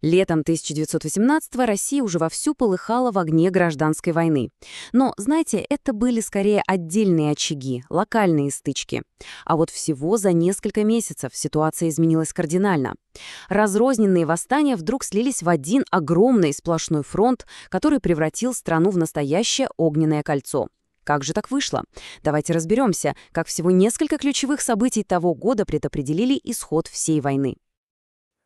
Летом 1918-го Россия уже вовсю полыхала в огне гражданской войны. Но, знаете, это были скорее отдельные очаги, локальные стычки. А вот всего за несколько месяцев ситуация изменилась кардинально. Разрозненные восстания вдруг слились в один огромный сплошной фронт, который превратил страну в настоящее огненное кольцо. Как же так вышло? Давайте разберемся, как всего несколько ключевых событий того года предопределили исход всей войны.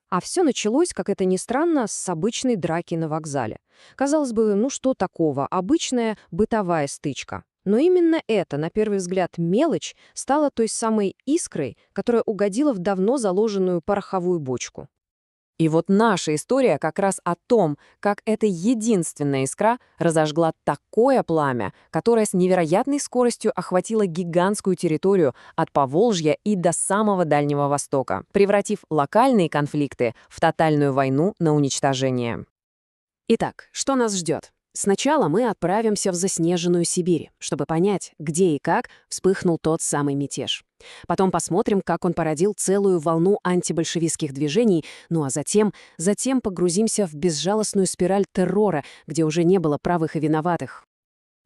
А все началось, как это ни странно, с обычной драки на вокзале. Казалось бы, ну что такого, обычная бытовая стычка. Но именно это, на первый взгляд, мелочь, стала той самой искрой, которая угодила в давно заложенную пороховую бочку. И вот наша история как раз о том, как эта единственная искра разожгла такое пламя, которое с невероятной скоростью охватило гигантскую территорию от Поволжья и до самого Дальнего Востока, превратив локальные конфликты в тотальную войну на уничтожение. Итак, что нас ждет? Сначала мы отправимся в заснеженную Сибирь, чтобы понять, где и как вспыхнул тот самый мятеж. Потом посмотрим, как он породил целую волну антибольшевистских движений, ну а затем погрузимся в безжалостную спираль террора, где уже не было правых и виноватых.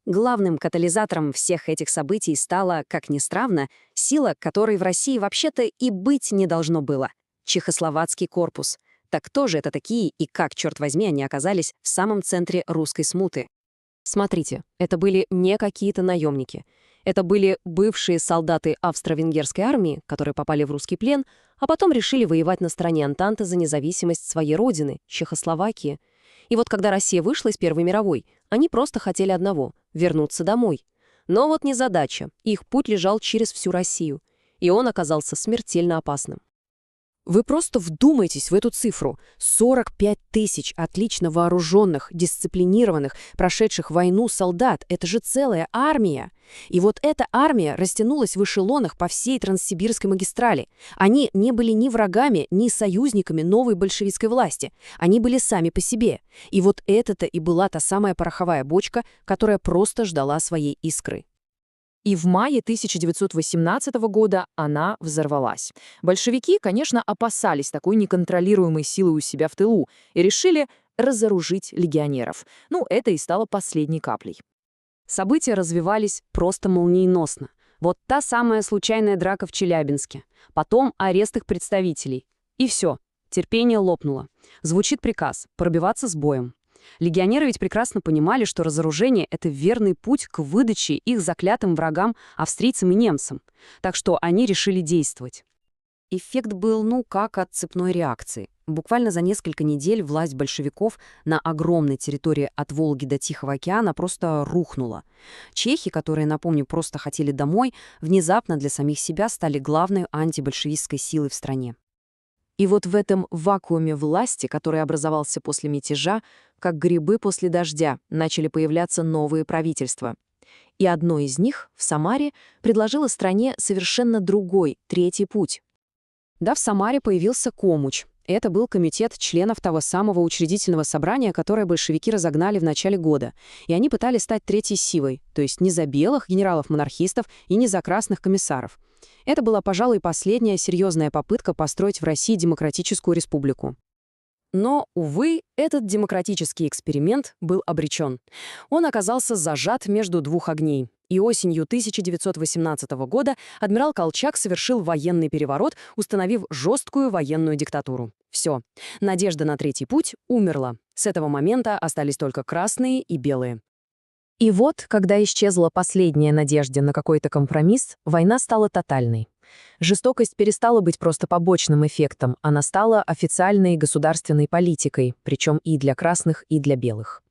Главным катализатором всех этих событий стала, как ни странно, сила, которой в России вообще-то и быть не должно было — Чехословацкий корпус. Так кто же это такие и как, черт возьми, они оказались в самом центре русской смуты? Смотрите, это были не какие-то наемники. Это были бывшие солдаты австро-венгерской армии, которые попали в русский плен, а потом решили воевать на стороне Антанты за независимость своей родины, Чехословакии. И вот когда Россия вышла из Первой мировой, они просто хотели одного — вернуться домой. Но вот незадача, их путь лежал через всю Россию, и он оказался смертельно опасным. Вы просто вдумайтесь в эту цифру. 45 тысяч отлично вооруженных, дисциплинированных, прошедших войну солдат. Это же целая армия. И вот эта армия растянулась в эшелонах по всей Транссибирской магистрали. Они не были ни врагами, ни союзниками новой большевистской власти. Они были сами по себе. И вот это-то и была та самая пороховая бочка, которая просто ждала своей искры. И в мае 1918 года она взорвалась. Большевики, конечно, опасались такой неконтролируемой силы у себя в тылу и решили разоружить легионеров. Ну, это и стало последней каплей. События развивались просто молниеносно. Вот та самая случайная драка в Челябинске. Потом арест их представителей. И все, терпение лопнуло. Звучит приказ пробиваться с боем. Легионеры ведь прекрасно понимали, что разоружение — это верный путь к выдаче их заклятым врагам, австрийцам и немцам. Так что они решили действовать. Эффект был, как от цепной реакции. Буквально за несколько недель власть большевиков на огромной территории от Волги до Тихого океана просто рухнула. Чехи, которые, напомню, просто хотели домой, внезапно для самих себя стали главной антибольшевистской силой в стране. И вот в этом вакууме власти, который образовался после мятежа, как грибы после дождя, начали появляться новые правительства. И одно из них, в Самаре, предложило стране совершенно другой, третий путь. Да, в Самаре появился Комуч. Это был комитет членов того самого учредительного собрания, которое большевики разогнали в начале года. И они пытались стать третьей силой, то есть не за белых генералов-монархистов и не за красных комиссаров. Это была, пожалуй, последняя серьезная попытка построить в России демократическую республику. Но, увы, этот демократический эксперимент был обречен. Он оказался зажат между двух огней. И осенью 1918 года адмирал Колчак совершил военный переворот, установив жесткую военную диктатуру. Все. Надежда на третий путь умерла. С этого момента остались только красные и белые. И вот, когда исчезла последняя надежда на какой-то компромисс, война стала тотальной. Жестокость перестала быть просто побочным эффектом, она стала официальной государственной политикой, причем и для красных, и для белых.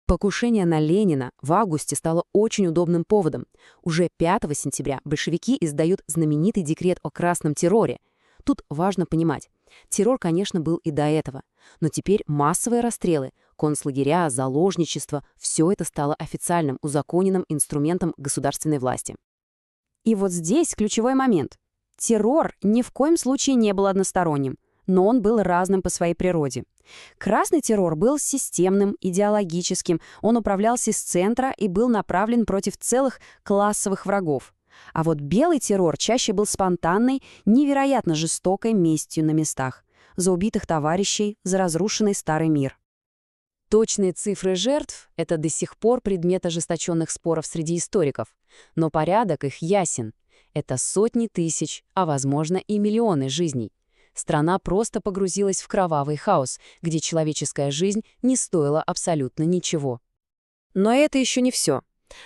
Покушение на Ленина в августе стало очень удобным поводом. Уже 5 сентября большевики издают знаменитый декрет о красном терроре. Тут важно понимать, террор, конечно, был и до этого, но теперь массовые расстрелы, концлагеря, заложничество — все это стало официальным, узаконенным инструментом государственной власти. И вот здесь ключевой момент. Террор ни в коем случае не был односторонним, но он был разным по своей природе. Красный террор был системным, идеологическим, он управлялся из центра и был направлен против целых классовых врагов. А вот белый террор чаще был спонтанной, невероятно жестокой местью на местах. за убитых товарищей, за разрушенный старый мир. Точные цифры жертв — это до сих пор предмет ожесточенных споров среди историков. Но порядок их ясен. Это сотни тысяч, а возможно и миллионы жизней. Страна просто погрузилась в кровавый хаос, где человеческая жизнь не стоила абсолютно ничего. Но это еще не все.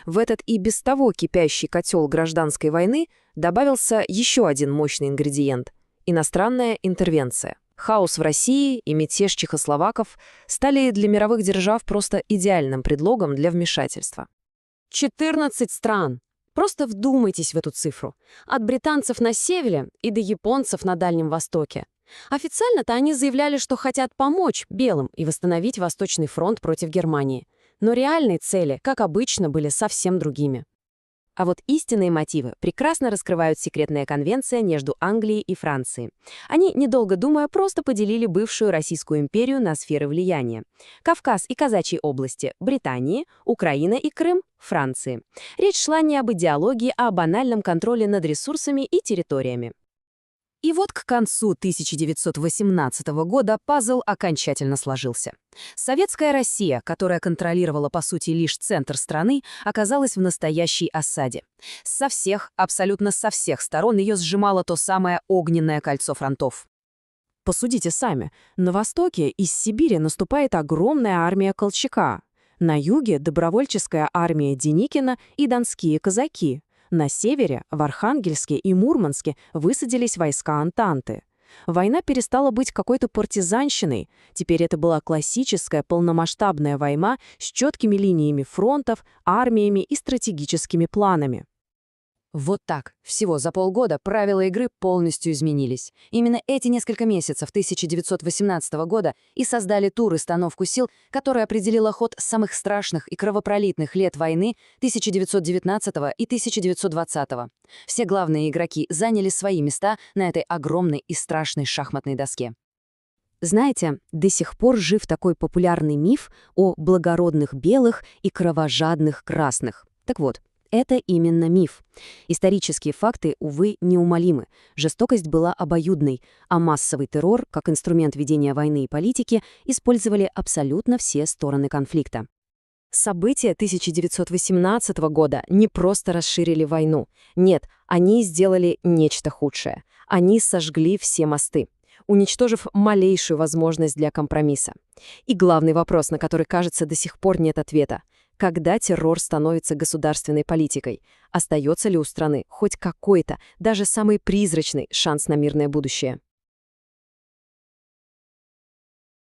В этот и без того кипящий котел гражданской войны добавился еще один мощный ингредиент – иностранная интервенция. Хаос в России и мятеж чехословаков стали для мировых держав просто идеальным предлогом для вмешательства. 14 стран! Просто вдумайтесь в эту цифру. От британцев на севере и до японцев на Дальнем Востоке. Официально-то они заявляли, что хотят помочь белым и восстановить Восточный фронт против Германии. Но реальные цели, как обычно, были совсем другими. А вот истинные мотивы прекрасно раскрывают секретная конвенция между Англией и Францией. Они, недолго думая, просто поделили бывшую Российскую империю на сферы влияния. Кавказ и Казачьи области – Британии, Украина и Крым – Франции. Речь шла не об идеологии, а о банальном контроле над ресурсами и территориями. И вот к концу 1918 года пазл окончательно сложился. Советская Россия, которая контролировала, по сути, лишь центр страны, оказалась в настоящей осаде. Со всех, абсолютно со всех сторон ее сжимало то самое огненное кольцо фронтов. Посудите сами, на востоке из Сибири наступает огромная армия Колчака. На юге – добровольческая армия Деникина и донские казаки. На севере, в Архангельске и Мурманске, высадились войска Антанты. Война перестала быть какой-то партизанщиной. Теперь это была классическая полномасштабная война с четкими линиями фронтов, армиями и стратегическими планами. Вот так. Всего за полгода правила игры полностью изменились. Именно эти несколько месяцев 1918 года и создали ту расстановку сил, которая определила ход самых страшных и кровопролитных лет войны 1919 и 1920. Все главные игроки заняли свои места на этой огромной и страшной шахматной доске. Знаете, до сих пор жив такой популярный миф о благородных белых и кровожадных красных. Так вот, это именно миф. Исторические факты, увы, неумолимы. Жестокость была обоюдной, а массовый террор, как инструмент ведения войны и политики, использовали абсолютно все стороны конфликта. События 1918 года не просто расширили войну. Нет, они сделали нечто худшее. Они сожгли все мосты, уничтожив малейшую возможность для компромисса. И главный вопрос, на который, кажется, до сих пор нет ответа. Когда террор становится государственной политикой, остается ли у страны хоть какой-то, даже самый призрачный шанс на мирное будущее?